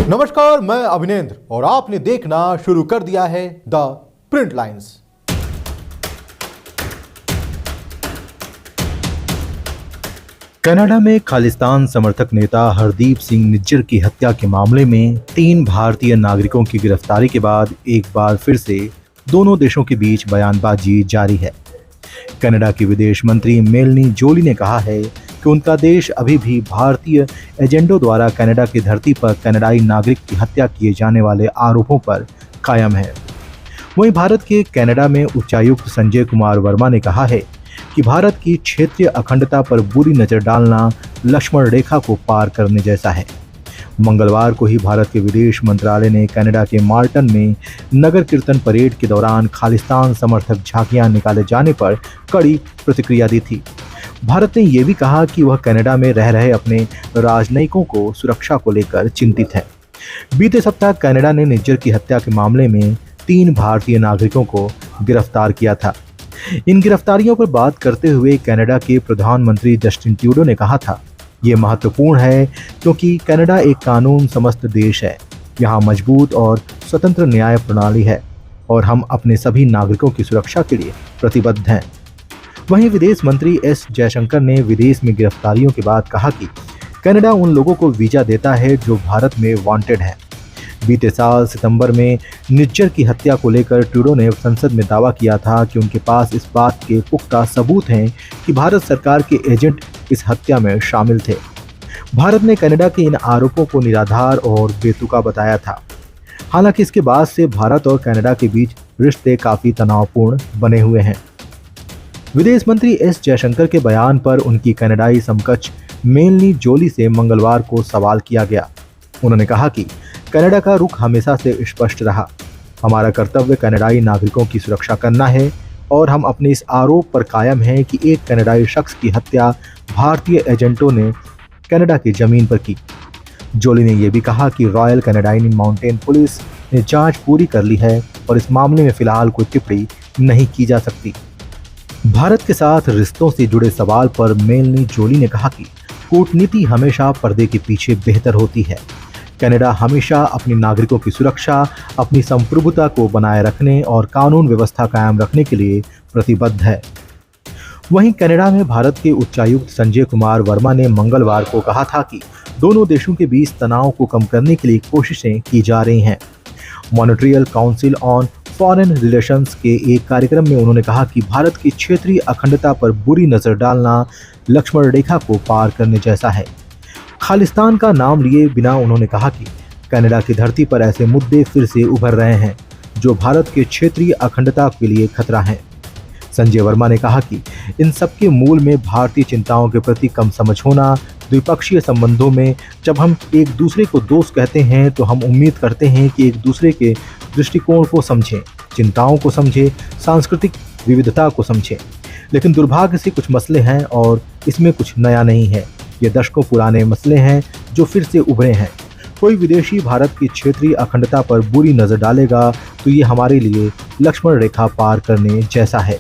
नमस्कार, मैं अभिनेंद्र और आपने देखना शुरू कर दिया है द प्रिंट लाइन्स। कनाडा में खालिस्तान समर्थक नेता हरदीप सिंह निज्जर की हत्या के मामले में 3 भारतीय नागरिकों की गिरफ्तारी के बाद एक बार फिर से दोनों देशों के बीच बयानबाजी जारी है। कनाडा की विदेश मंत्री मेलनी जोली ने कहा है कि उनका देश अभी भी भारतीय एजेंटों द्वारा कनाडा की धरती पर कनाडाई नागरिक की हत्या किए जाने वाले आरोपों पर कायम है। वहीं भारत के कनाडा में उच्चायुक्त संजय कुमार वर्मा ने कहा है कि भारत की क्षेत्रीय अखंडता पर बुरी नजर डालना लक्ष्मण रेखा को पार करने जैसा है। मंगलवार को ही भारत के विदेश मंत्रालय ने कनाडा के मार्टन में नगर कीर्तन परेड के दौरान खालिस्तान समर्थक झांकियां निकाले जाने पर कड़ी प्रतिक्रिया दी थी। भारत ने यह भी कहा कि वह कनाडा में रह रहे अपने राजनयिकों को सुरक्षा को लेकर चिंतित है। बीते सप्ताह कनाडा ने निज्जर की हत्या के मामले में 3 भारतीय नागरिकों को गिरफ्तार किया था। इन गिरफ्तारियों पर बात करते हुए कनाडा के प्रधानमंत्री जस्टिन ट्रूडो ने कहा था, ये महत्वपूर्ण है क्योंकि कनाडा एक कानून समस्त देश है। यहाँ मजबूत और स्वतंत्र न्याय प्रणाली है और हम अपने सभी नागरिकों की सुरक्षा के लिए प्रतिबद्ध हैं। वहीं विदेश मंत्री एस जयशंकर ने विदेश में गिरफ्तारियों के बाद कहा कि कनाडा उन लोगों को वीजा देता है जो भारत में वांटेड हैं। बीते साल सितंबर में निज्जर की हत्या को लेकर ट्रूडो ने संसद में दावा किया था कि उनके पास इस बात के पुख्ता सबूत हैं कि भारत सरकार के एजेंट इस हत्या में शामिल थे। भारत ने कनाडा के इन आरोपों को निराधार और बेतुका बताया था। हालांकि इसके बाद से भारत और कनाडा के बीच रिश्ते काफी तनावपूर्ण बने हुए हैं। विदेश मंत्री एस जयशंकर के बयान पर उनकी कनाडाई समकक्ष मेलनी जोली से मंगलवार को सवाल किया गया। उन्होंने कहा कि कनाडा का रुख हमेशा से स्पष्ट रहा। हमारा कर्तव्य कनाडाई नागरिकों की सुरक्षा करना है और हम अपने इस आरोप पर कायम हैं कि एक कनाडाई शख्स की हत्या भारतीय एजेंटों ने कनाडा की जमीन पर की। जोली ने यह भी कहा कि रॉयल कनाडाइन माउंटेन पुलिस ने जांच पूरी कर ली है और इस मामले में फिलहाल कोई टिप्पणी नहीं की जा सकती। भारत के साथ रिश्तों से जुड़े सवाल पर मेलनी जोली ने कहा कि कूटनीति हमेशा पर्दे के पीछे बेहतर होती है। कनाडा हमेशा अपने नागरिकों की सुरक्षा, अपनी संप्रभुता को बनाए रखने और कानून व्यवस्था कायम रखने के लिए प्रतिबद्ध है। वहीं कनाडा में भारत के उच्चायुक्त संजय कुमार वर्मा ने मंगलवार को कहा था कि दोनों देशों के बीच तनाव को कम करने के लिए कोशिशें की जा रही हैं। Montreal council on foreign relations के एक कार्यक्रम में उन्होंने कहा कि भारत की क्षेत्रीय अखंडता पर बुरी नजर डालना लक्ष्मण रेखा को पार करने जैसा है। खालिस्तान का नाम लिए बिना उन्होंने कहा कि कनाडा की धरती पर ऐसे मुद्दे फिर से उभर रहे हैं जो भारत के क्षेत्रीय अखंडता के लिए खतरा हैं। संजय वर्मा ने कहा कि इन सब के मूल में भारतीय चिंताओं के प्रति कम समझ होना। द्विपक्षीय संबंधों में जब हम एक दूसरे को दोस्त कहते हैं तो हम उम्मीद करते हैं कि एक दूसरे के दृष्टिकोण को समझें, चिंताओं को समझें, सांस्कृतिक विविधता को समझें। लेकिन दुर्भाग्य से कुछ मसले हैं और इसमें कुछ नया नहीं है। ये दशकों पुराने मसले हैं जो फिर से उभरे हैं। कोई विदेशी भारत की क्षेत्रीय अखंडता पर बुरी नज़र डालेगा तो ये हमारे लिए लक्ष्मण रेखा पार करने जैसा है।